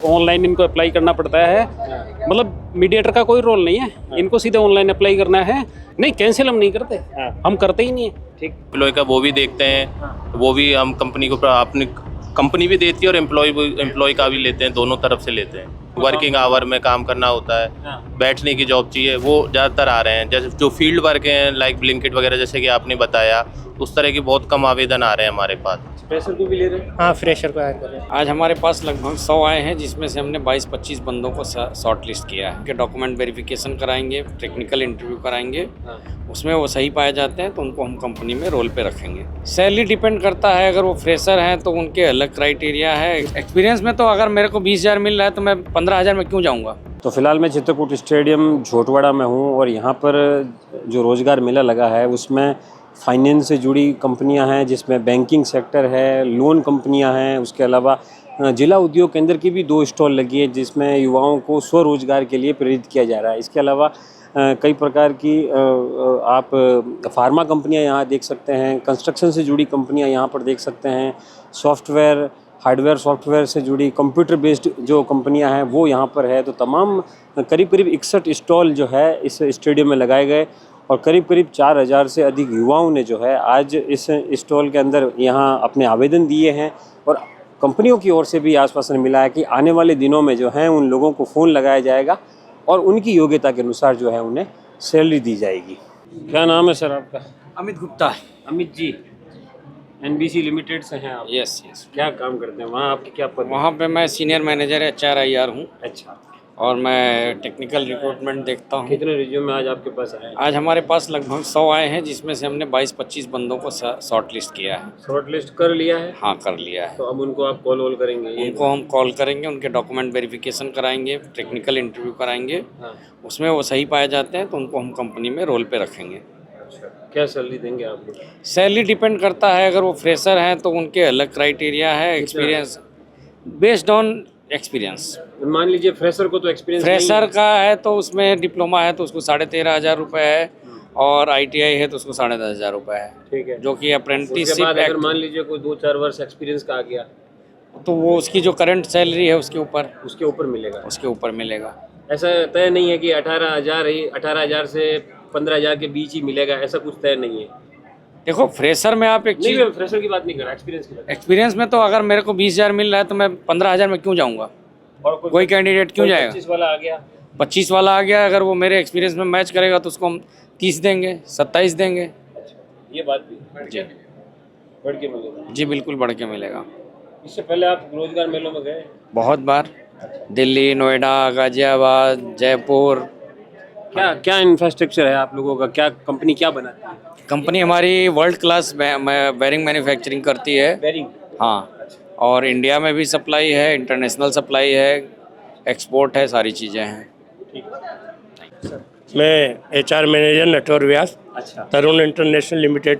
Online इनको apply करना पड़ता है, मतलब मीडिएटर का कोई रोल नहीं है, इनको सीधे ऑनलाइन अप्लाई करना है। नहीं, कैंसिल हम नहीं करते, हम करते ही नहीं है। ठीक, एम्प्लॉय का वो भी देखते हैं, वो भी हम कंपनी को अपनी कंपनी भी देती है और एम्प्लॉय का भी लेते हैं, दोनों तरफ से लेते हैं। वर्किंग आवर में काम करना होता है, बैठने की जॉब चाहिए, वो ज़्यादातर आ रहे हैं। जैसे जो फील्ड वर्क हैं लाइक ब्लिंकिट वगैरह, जैसे कि आपने बताया, उस तरह की बहुत कम आवेदन आ रहे हैं हमारे पास। फ्रेशर को भी ले रहे हैं? हाँ, फ्रेशर को हायर कर रहे हैं। आज हमारे पास लगभग 100 आए हैं, जिसमें से हमने 22-25 बंदों को शॉर्ट लिस्ट किया है। उनके डॉक्यूमेंट वेरिफिकेशन कराएंगे, टेक्निकल इंटरव्यू कराएंगे, उसमें वो सही पाए जाते हैं तो उनको हम कंपनी में रोल पे रखेंगे। सैलरी डिपेंड करता है, अगर वो फ्रेशर हैं तो उनके अलग क्राइटेरिया है। एक्सपीरियंस में तो अगर मेरे को 20,000 मिल रहा है तो मैं 15,000 में क्यों जाऊँगा। तो फिलहाल मैं चित्रकूट स्टेडियम झोटवाड़ा में हूँ और यहाँ पर जो रोज़गार मेला लगा है उसमें फाइनेंस से जुड़ी कंपनियां हैं, जिसमें बैंकिंग सेक्टर है, लोन कंपनियां हैं। उसके अलावा जिला उद्योग केंद्र की भी 2 स्टॉल लगी है, जिसमें युवाओं को स्वरोजगार के लिए प्रेरित किया जा रहा है। इसके अलावा कई प्रकार की आप फार्मा कंपनियां यहाँ देख सकते हैं, कंस्ट्रक्शन से जुड़ी कंपनियां यहाँ पर देख सकते हैं, सॉफ्टवेयर हार्डवेयर सॉफ्टवेयर से जुड़ी कंप्यूटर बेस्ड जो कंपनियां हैं वो यहाँ पर है। तो तमाम करीब 61 स्टॉल जो है इस स्टेडियम में लगाए गए और करीब 4,000 से अधिक युवाओं ने जो है आज इस स्टॉल के अंदर यहाँ अपने आवेदन दिए हैं। और कंपनियों की ओर से भी आश्वासन मिला है कि आने वाले दिनों में जो है उन लोगों को फ़ोन लगाया जाएगा और उनकी योग्यता के अनुसार जो है उन्हें सैलरी दी जाएगी। क्या नाम है सर आपका? अमित गुप्ता। अमित जी, NBC लिमिटेड से हैं आप? यस। क्या काम करते हैं वहाँ, आपकी क्या पद? वहाँ पे मैं सीनियर मैनेजर HRIR हूँ अच्छा, और मैं टेक्निकल रिक्रूटमेंट देखता हूँ। कितने रिज्यूम आज आपके पास आए? आज हमारे पास लगभग 100 आए हैं, जिसमें से हमने 22-25 बंदों को शॉर्ट लिस्ट किया है। शॉर्ट लिस्ट कर लिया है? हाँ, कर लिया है। तो अब उनको आप कॉल वॉल करेंगे? उनको हम कॉल करेंगे, उनके डॉक्यूमेंट वेरिफिकेशन कराएंगे, टेक्निकल इंटरव्यू कराएंगे, उसमें वो सही पाए जाते हैं तो उनको हम कंपनी में रोल पे रखेंगे। अच्छा, क्या सैलरी देंगे आप लोग? सैलरी डिपेंड करता है, अगर वो फ्रेशर हैं तो उनके अलग क्राइटेरिया है। Experience based on experience. मान लीजिए फ्रेशर को तो एक्सपीरियंस फ्रेशर का है तो उसमें डिप्लोमा है तो उसको 13,500 रुपये है, और ITI है तो उसको 10,500 रुपये है। ठीक है। जो कि अप्रेंटिसशिप अगर मान लीजिए कोई 2-4 वर्ष एक्सपीरियंस का आ गया तो वो उसकी जो करंट सैलरी है उसके ऊपर मिलेगा। ऐसा तय नहीं है कि 18,000 से 15,000 के बीच ही मिलेगा, ऐसा कुछ तय नहीं है। देखो, फ्रेशर में आप एक चीज, फ्रेशर की बात नहीं कर रहा, एक्सपीरियंस की बात। एक्सपीरियंस में तो अगर मेरे को 20,000 मिल रहा है तो मैं 15,000 में क्यों जाऊँगा। और कोई कैंडिडेट क्यों जाएगा? 25 वाला आ गया, 25 वाला आ गया, अगर वो मेरे एक्सपीरियंस में मैच करेगा तो उसको हम 30 देंगे, 27 देंगे। ये बात भी जी, बढ़ के मिलेगा। जी बिल्कुल बढ़ के मिलेगा। इससे पहले आप रोजगार मेलों में गए? बहुत बार, दिल्ली, नोएडा, गाजियाबाद, जयपुर। क्या इंफ्रास्ट्रक्चर है आप लोगों का? क्या कंपनी क्या बनाती है? कंपनी हमारी वर्ल्ड क्लास बेरिंग मैन्युफैक्चरिंग करती है। बेरिंग? हाँ, और इंडिया में भी सप्लाई है, इंटरनेशनल सप्लाई है, एक्सपोर्ट है, सारी चीज़ें हैं। मैं HR मैनेजर नटवर व्यास, अच्छा, तरुण इंटरनेशनल लिमिटेड,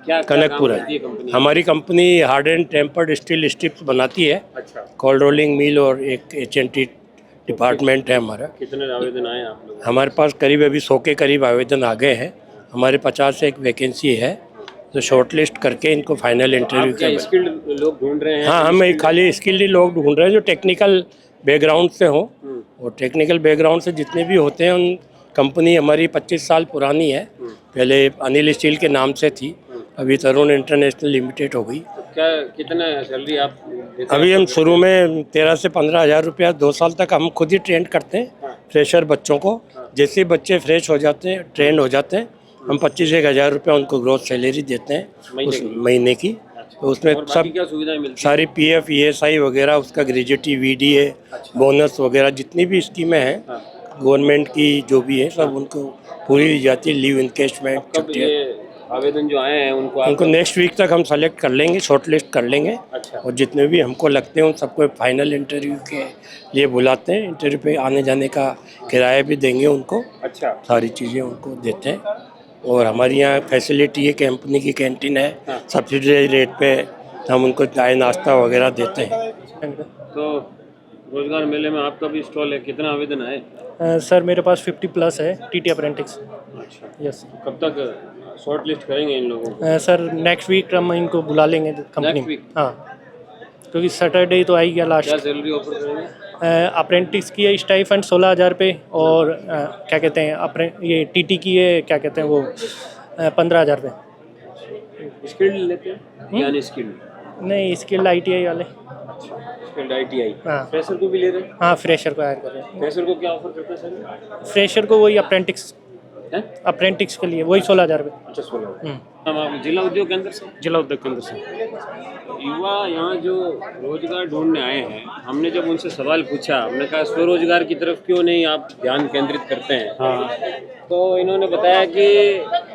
कनकपुर है। हमारी company hard and tempered steel strips बनाती है। अच्छा, कोल्ड रोलिंग मिल और एक HNT डिपार्टमेंट है हमारा। कितने आवेदन आए आप लोग? हमारे पास करीब अभी 100 के करीब आवेदन आ गए हैं। हमारे 50 से एक वैकेंसी है, तो शॉर्ट लिस्ट करके इनको फाइनल इंटरव्यू के। स्किल्ड लोग ढूंढ रहे हैं? हाँ, हम खाली स्किल्ड लोग ढूंढ रहे हैं जो टेक्निकल बैकग्राउंड से हों। और टेक्निकल बैकग्राउंड से जितने भी होते हैं उन, कंपनी हमारी 25 साल पुरानी है। पहले अनिल स्टील के नाम से थी, अभी तरुण इंटरनेशनल लिमिटेड हो गई। तो क्या कितना सैलरी आप देते हैं? अभी हम शुरू में 13 से 15,000 रुपया 2 साल तक हम खुद ही ट्रेन करते हैं फ्रेशर बच्चों को। जैसे बच्चे फ्रेश हो जाते हैं, ट्रेन हो जाते हैं, हम 25-1,000 रुपया उनको ग्रोथ सैलरी देते हैं उस महीने की। तो उसमें सब क्या सुविधाएं मिलती? सारी PF ESI वगैरह, उसका ग्रेजुएटी VDA, बोनस वगैरह जितनी भी स्कीमें हैं गवर्नमेंट की जो भी है सब उनको पूरी दी जाती है। लीव इनकेशमेंट, छुट्टियाँ। आवेदन जो आए हैं उनको नेक्स्ट वीक तक हम सेलेक्ट कर लेंगे, शॉर्ट लिस्ट कर लेंगे। अच्छा। और जितने भी हमको लगते हैं उन सबको फाइनल इंटरव्यू के लिए बुलाते हैं। इंटरव्यू पे आने जाने का किराया भी देंगे उनको। अच्छा, सारी चीज़ें उनको देते हैं। और हमारी यहाँ फैसिलिटी है, कंपनी की कैंटीन है, सब्सिडी रेट पे हम उनको चाय नाश्ता वगैरह देते हैं। तो रोजगार मेले में आपका भी स्टॉल है, कितना आवेदन आए? सर मेरे पास 50+ है TT अप्रेंटिस। अच्छा, यस। कब तक शॉर्ट लिस्ट करेंगे इन लोगों को? सर नेक्स्ट वीक हम इनको बुला लेंगे कंपनी नेक्स्ट में। वीक? हाँ, क्योंकि सैटरडे तो आ ही गया लास्ट। क्या सैलरी ऑफर करेंगे? अप्रेंटिस की है स्टाइफंड 16,000 पे, और क्या कहते हैं ये टीटी की है, क्या कहते हैं वो 15,000 पे। स्किल्ड लेते हैं या अनस्किल्ड? नहीं, स्किल्ड ITI वाले। Skilled ITI। हाँ। फ्रेशर को भी ले रहे हैं? हाँ, फ्रेशर को हायर कर रहे हैं। फ्रेशर को क्या ऑफर करते हैं सर? फ्रेशर को वही अप्रेंटिस हैं? अप्रेंटिस के लिए वही 16,000 पे। अच्छा, 16। हम आप जिला उद्योग केंद्र से? जिला उद्योग केंद्र से। युवा यहाँ जो रोजगार ढूंढने आए हैं, हमने जब उनसे सवाल पूछा, हमने कहा स्वरोजगार की तरफ क्यों नहीं आप ध्यान केंद्रित करते हैं? हाँ। तो इन्होंने बताया कि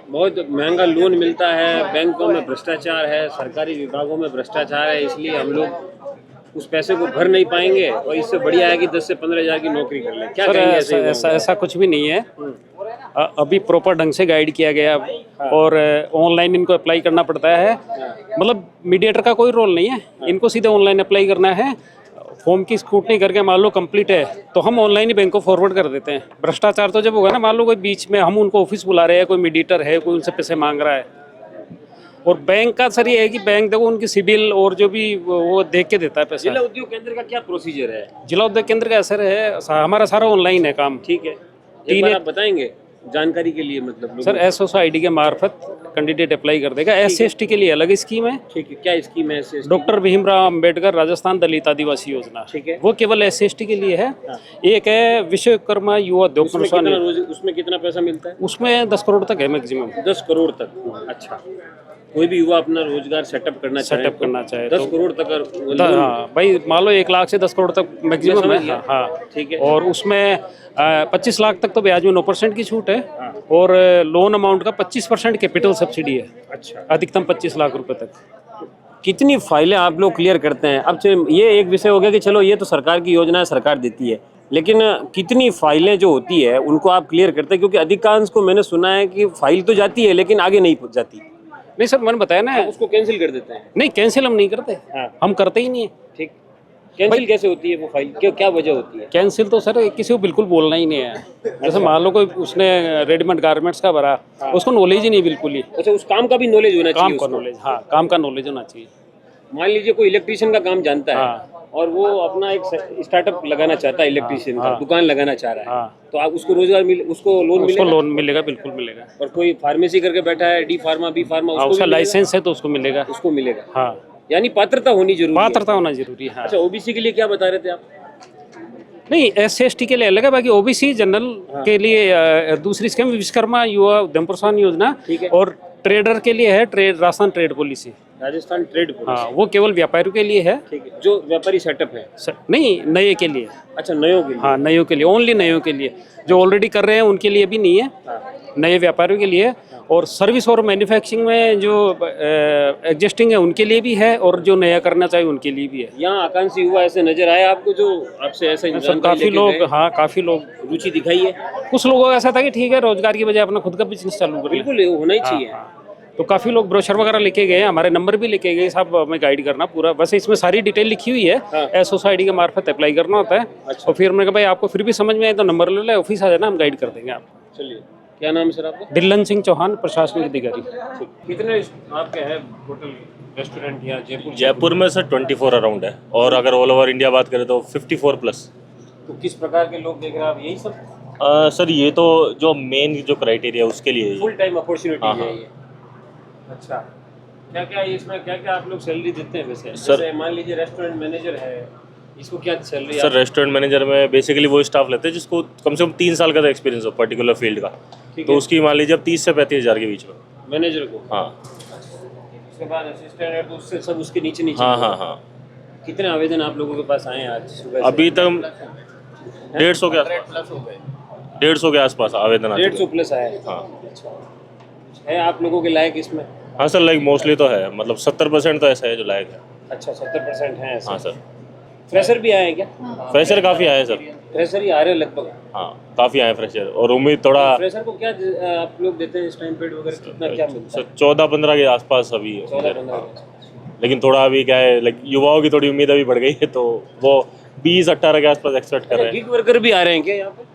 बहुत महंगा लोन मिलता है, बैंकों में भ्रष्टाचार है, सरकारी विभागों में भ्रष्टाचार है, इसलिए हम लोग उस पैसे को भर नहीं पाएंगे, और इससे बढ़िया है कि 10 से 15 हज़ार की नौकरी कर लें। क्या कहेंगे ऐसे युवाओं को? ऐसा कुछ भी नहीं है। अभी प्रॉपर ढंग से गाइड किया गया, और ऑनलाइन इनको अप्लाई करना पड़ता है। मतलब मीडिएटर का कोई रोल नहीं है, इनको सीधे ऑनलाइन अप्लाई करना है। फॉर्म की स्क्रूटनी करके मान लो कंप्लीट है तो हम ऑनलाइन ही बैंक को फॉरवर्ड कर देते हैं। भ्रष्टाचार तो जब होगा ना, मान लो कोई बीच में हम उनको ऑफिस बुला रहे हैं, कोई मीडिएटर है, कोई उनसे पैसे मांग रहा है, और बैंक का सर ये है कि बैंक देखो उनकी सिबिल और जो भी वो देख के देता है पैसा। जिला उद्योग केंद्र का क्या प्रोसीजर है? जिला उद्योग केंद्र का असर है, हमारा सारा ऑनलाइन है काम। ठीक है, एक बार आप बताएंगे जानकारी के लिए, मतलब सर SOSID के मार्फत कैंडिडेट अप्लाई कर देगा। SC/ST के लिए अलग स्कीम है। ठीक है, क्या स्कीम है? डॉक्टर भीमराव अंबेडकर राजस्थान दलित आदिवासी योजना, ठीक है, वो केवल SC/ST के लिए है। एक है विश्वकर्मा युवा उद्योग प्रोत्साहन, उसमें कितना पैसा मिलता है? उसमें 10 करोड़ तक है मैक्सिमम। 10 करोड़ तक? अच्छा, कोई भी युवा अपना रोजगार सेटअप करना चाहे 10 करोड़ तक हाँ भाई, मान लो 1 लाख से 10 करोड़ तक मैक्सिमम है। हाँ, ठीक है। और उसमें 25 लाख तक तो ब्याज में 9% की छूट है, और लोन अमाउंट का 25% कैपिटल सब्सिडी है। अच्छा, अधिकतम 25 लाख रुपए तक। कितनी फाइलें आप लोग क्लियर करते हैं? अब ये एक विषय हो गया कि चलो ये तो सरकार की योजना है, सरकार देती है, लेकिन कितनी फाइलें जो होती है उनको आप क्लियर करते हैं? क्योंकि अधिकांश को मैंने सुना है कि फाइल तो जाती है लेकिन आगे नहीं पहुंच जाती। नहीं सर, मैंने बताया ना, उसको कैंसिल कर देते हैं। नहीं कैंसिल हम नहीं करते। हाँ। हम करते ही नहीं है। ठीक, कैंसिल कैसे होती है वो फाइल? क्या वजह होती है? कैंसिल तो सर किसी को बिल्कुल बोलना ही नहीं है। जैसे मान लो कोई उसने रेडीमेड गारमेंट्स का भरा, उसको नॉलेज ही नहीं बिल्कुल ही। अच्छा, उस काम का भी नॉलेज होना चाहिए? काम का नॉलेज, हाँ, काम का नॉलेज होना चाहिए। मान लीजिए कोई इलेक्ट्रीशियन का काम जानता है, हाँ। और वो अपना एक स्टार्टअप लगाना चाहता है, इलेक्ट्रीशियन का दुकान लगाना चाह रहा है, हाँ। तो आप उसको रोजगार उसको लोन उसको मिलेगा? लोन मिलेगा, बिल्कुल मिलेगा। और कोई फार्मेसी करके बैठा है, D फार्मा, B फार्मा, हाँ, उसका लाइसेंस है तो उसको मिलेगा। उसको मिलेगा। हाँ, यानी पात्रता होनी जरूरी है। पात्रता होना जरूरी है। हाँ। अच्छा, OBC के लिए क्या बता रहे थे आप? नहीं, SC/ST के लिए अलग है, बाकी OBC जनरल के लिए दूसरी स्कीम विश्वकर्मा युवा उद्यम प्रोत्साहन योजना, ठीक है। और ट्रेडर के लिए है Rajasthan trade policy. Rajasthan trade policy. हाँ, वो केवल व्यापारियों के लिए है। ठीक है, जो व्यापारी सेटअप है। नहीं, नए के लिए। अच्छा, नयों के लिए। हाँ, नयों के लिए, ओनली नयों के लिए। जो ऑलरेडी कर रहे हैं उनके लिए भी नहीं है, नए व्यापारियों के लिए। और सर्विस और मैन्युफैक्चरिंग में जो एग्जिस्टिंग है उनके लिए भी है, और जो नया करना चाहिए उनके लिए भी है। यहाँ आकांक्षी युवा ऐसे नजर आए आपको जो आपसे ऐसा सब काफी लोग, हाँ काफी लोग रुचि दिखाई है? कुछ लोगों का ऐसा था कि ठीक है, रोजगार की बजाय अपना खुद का बिजनेस चालू कर लें। बिल्कुल, होना ही चाहिए। तो काफी लोग ब्रोशर वगैरह लेके गए, हमारे नंबर भी लेके गए, साहब हमें गाइड करना पूरा। वैसे इसमें सारी डिटेल लिखी हुई है, SOSID के मार्फत अप्लाई करना होता है। और फिर मैंने कहा भाई आपको फिर भी समझ में आए तो नंबर ले ले, ऑफिस आ जाना, हम गाइड कर देंगे आपको। चलिए, क्या नाम है सर आपका? दिल्लन सिंह चौहान, प्रशासनिक अधिकारी। कितने आपके हैं टोटल रेस्टोरेंट यहाँ जयपुर? जयपुर में सर 24 अराउंड है, और अगर ऑल ओवर इंडिया बात करें तो 54 प्लस। तो किस प्रकार के लोग देख रहे हैं आप? यही सब सर ये तो जो मेन जो क्राइटेरिया उसके लिए फुल टाइम अपॉर्चुनिटी हाँ, है ये? अच्छा, क्या क्या इसमें क्या क्या आप लोग सैलरी देते हैं वैसे? सर- जैसे मान लीजिए रेस्टोरेंट मैनेजर है, इसको क्या सैलरी? सर रेस्टोरेंट मैनेजर में बेसिकली वो स्टाफ लेते हैं जिसको कम से कम 3 साल का एक्सपीरियंस हो पर्टिकुलर फील्ड का, तो उसकी मान लीजिए अब 30 से 35 हज़ार के बीच में। मैनेजर को? हाँ उसके बाद असिस्टेंट है तो उससे सब उसके नीचे नीचे। हाँ हाँ हाँ। कितने आवेदन आप लोगों के पास आए हैं आज सुबह से? अभी तक 150 के आसपास, 150 के आसपास आवेदन आ चुके 150 प्लस आए हैं। हैं। हाँ है आप लोगों के लायक इसमें? हाँ सर, लाइक मोस्टली तो है, मतलब 70% तो ऐसा है जो लायक है। अच्छा, 70% है ऐसे। हाँ सर। फ्रेशर भी आए हैं क्या? फ्रेशर काफ़ी आए सर। फ्रेशर ही आ रहे हैं लगभग। हाँ, काफ़ी आए फ्रेशर, और उम्मीद थोड़ा फ्रेशर को क्या आप लोग देते हैं टाइम पीरियड वगैरह, कितना क्या मिलता है? सर 14-15 के आसपास अभी है। 14-15। लेकिन थोड़ा अभी क्या है, लाइक युवाओं की थोड़ी उम्मीद अभी बढ़ गई है, तो वो 20-18 के आसपास एक्सपेक्ट कर रहे हैं। गिग वर्कर भी आ रहे हैं क्या यहाँ पे?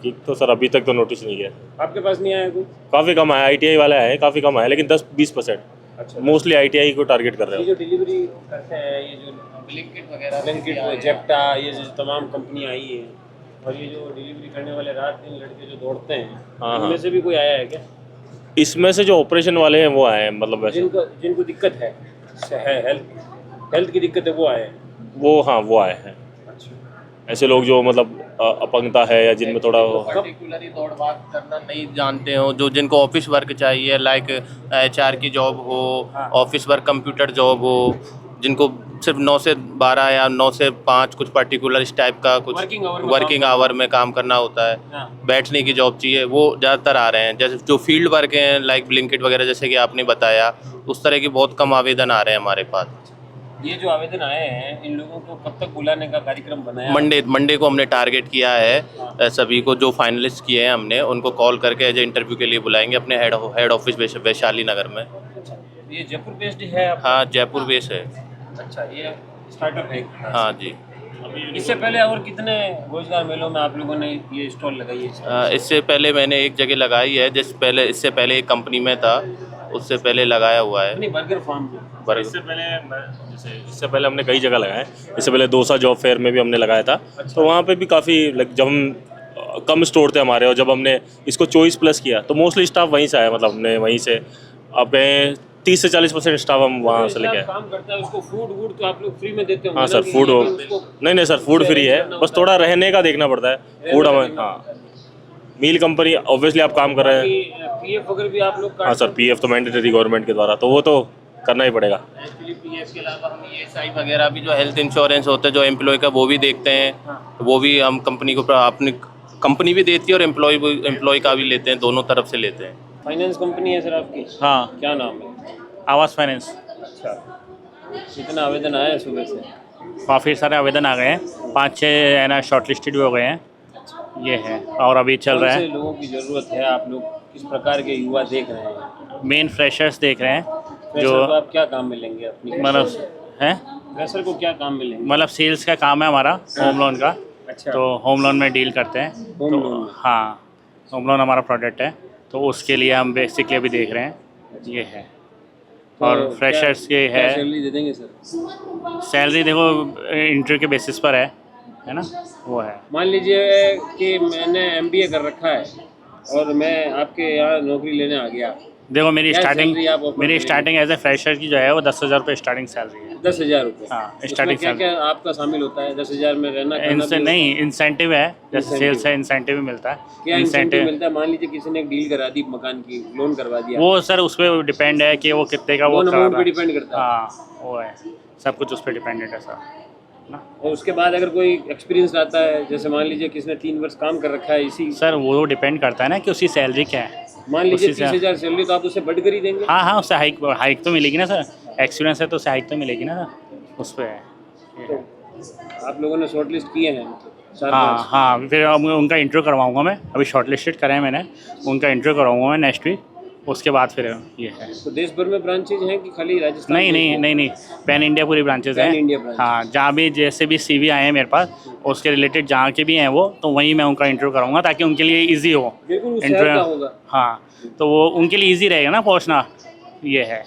कि तो सर अभी तक तो नोटिस नहीं किया, आपके पास नहीं आया कोई? काफ़ी कम आया, ITI वाले आए काफ़ी कम आए, लेकिन 10-20% अच्छा, मोस्टली ITI को टारगेट कर रहे ये हो। जो डिलीवरी करते हैं, ये जो ब्लिंकिट वगैरह ब्लिंकिट, जेप्टा, ये जो तमाम कंपनियां आई हैं, और ये जो डिलीवरी करने वाले रात दिन लड़के जो दौड़ते हैं, हाँ, उनमें से भी कोई आया है क्या? इसमें से जो ऑपरेशन वाले हैं वो आए हैं, मतलब वैसे जिनको दिक्कत है हेल्थ की दिक्कत है, वो आए हैं। वो, हाँ वो आए हैं। ऐसे लोग जो मतलब अपंगता है या जिनमें थोड़ा पर्टिकुलरली दौड़ भाग करना नहीं जानते हो, जो जिनको ऑफिस वर्क चाहिए, लाइक HR की जॉब हो, ऑफिस वर्क कंप्यूटर जॉब हो, जिनको सिर्फ 9 से 12 या 9 से 5 कुछ पर्टिकुलर इस टाइप का कुछ वर्किंग आवर में काम करना होता है, बैठने की जॉब चाहिए, वो ज़्यादातर आ रहे हैं। जैसे जो फील्ड वर्क हैं लाइक ब्लिंकिट वगैरह, जैसे कि आपने बताया, उस तरह की बहुत कम आवेदन आ रहे हैं हमारे पास। ये जो आवेदन आए हैं, इन लोगों को कब तक बुलाने का कार्यक्रम बनाया? मंडे को हमने टारगेट किया है। सभी को जो फाइनलिस्ट किए हैं हमने उनको कॉल करके एज ए इंटरव्यू के लिए बुलाएंगे अपने हेड ऑफिस वैशाली नगर में। अच्छा, ये जयपुर बेस्ड है आपका? हाँ, जयपुर बेस है। अच्छा, ये स्टार्टअप है? हाँ जी। इससे पहले और कितने रोजगार मेलों में आप लोगों ने ये स्टॉल लगाई है? इससे पहले मैंने एक जगह लगाई है, इससे पहले एक कंपनी में था, उससे पहले लगाया हुआ है। अपनी बर्गर फार्म में? इससे पहले हमने कई जगह लगाया है। इससे पहले दोसा जॉब फेयर में भी हमने लगाया था। तो वहाँ पे भी काफ़ी जब हम कम स्टोर थे हमारे, और जब हमने इसको चॉइस प्लस किया तो मोस्टली स्टाफ वहीं से आया, मतलब हमने वहीं से अपने 30 से 40% स्टाफ हम वहाँ से लेके आए। काम करता है उसको फूड वूड तो आप लोग फ्री में देते हो? हाँ सर, फूड नहीं सर, फूड फ्री है, बस थोड़ा रहने का देखना पड़ता है। फूड हमें, हाँ, मील कंपनी ऑब्वियसली आप काम कर रहे हैं। PF वगैरह भी आप लोग? हाँ सर, PF तो मैंडेटरी गवर्नमेंट के द्वारा, तो वो तो करना ही पड़ेगा। एक्चुअली PF के अलावा हम ESI वगैरह भी, जो हेल्थ इंश्योरेंस होता है जो एम्प्लॉय का, वो भी देखते हैं। वो भी हम कंपनी को, अपनी कंपनी भी देती है और एम्प्लॉय का भी लेते हैं, दोनों तरफ से लेते हैं। फाइनेंस कंपनी है सर आपकी? हाँ, क्या नाम है? आवास फाइनेंस। अच्छा, कितना आवेदन आया है सुबह से? काफ़ी सारे आवेदन आ गए हैं, 5-6 है ना शॉर्टलिस्टेड भी हो गए हैं। ये है, और अभी चल रहा कौन से है। लोगों की ज़रूरत है? आप लोग किस प्रकार के युवा देख रहे हैं? मेन फ्रेशर्स देख रहे हैं, फ्रेशर जो को आप क्या काम मिलेंगे अपनी? मतलब है, फ्रेशर को क्या काम मिलेंगे? मतलब सेल्स का काम है हमारा, होम लोन का। अच्छा, तो होम लोन में डील करते हैं। होम तो लोन? हाँ, होम लोन हमारा प्रोडक्ट है, तो उसके लिए हम बेसिकली अभी देख रहे हैं। ये है, तो और फ्रेशर्स के क्या है। सैलरी दे देंगे सर? सैलरी देखो इंटरव्यू के बेसिस पर है ना, वो है। मान लीजिए कि मैंने MBA कर रखा है और मैं आपके यहाँ नौकरी लेने आ गया, देखो मेरी क्या स्टार्टिंग salary आप offer करेंगे? स्टार्टिंग एज ए फ्रेशर की जो है वो 10,000 रुपये स्टार्टिंग सैलरी है। 10,000 रुपये? हाँ, उसमें स्टार्टिंग क्या सैलरी। क्या आपका शामिल होता है 10,000 में? रहना खाना इनसे भी? नहीं, इंसेंटिव है, जैसे Incentive। सेल्स है इंसेंटिव भी मिलता है। क्या इंसेंटिव मिलता है? मान लीजिए किसी ने एक डील करा दी मकान की, लोन करवा दिया, वो सर उस पर डिपेंड है कि वो कितने का वो लोन कर अमाउंट रहा पे है। डिपेंड करता है। हाँ, वो है, सब कुछ उस पर डिपेंडेंट है सर ना। और उसके बाद अगर कोई एक्सपीरियंस आता है, जैसे मान लीजिए किसी ने 3 वर्ष काम कर रखा है इसी, सर वो डिपेंड करता है ना कि उसकी सैलरी क्या है। मान लीजिए उसी से- 30,000 सैलरी, तो आप उससे बढ़ कर ही देंगे? हाँ हाँ, उससे हाइक तो मिलेगी ना सर, एक्सपीरियंस है तो उससे हाइक तो मिलेगी ना सर, उस पर है। ये है। आप लोगों ने शॉर्ट लिस्ट किए हैं 4 हाँ हाँ, फिर अब उनका इंटरव्यू करवाऊंगा मैं, अभी शॉर्टलिस्टेड करा है मैंने, उनका इंटरव्यू करवाऊंगा मैं नेक्स्ट वीक, उसके बाद फिर ये है। तो देश भर में ब्रांचेज हैं कि खाली राजस्थान? नहीं, पैन इंडिया पूरी ब्रांचेस पैन हैं। India branch? हाँ, जहाँ भी जैसे भी CV आए हैं मेरे पास, उसके रिलेटेड जहाँ के भी हैं वो, तो वहीं मैं उनका इंटरव्यू कराऊंगा ताकि उनके लिए इजी हो बिल्कुल, उस शहर का होगा। हाँ, तो वो उनके लिए इजी रहेगा ना पहुँचना, ये है।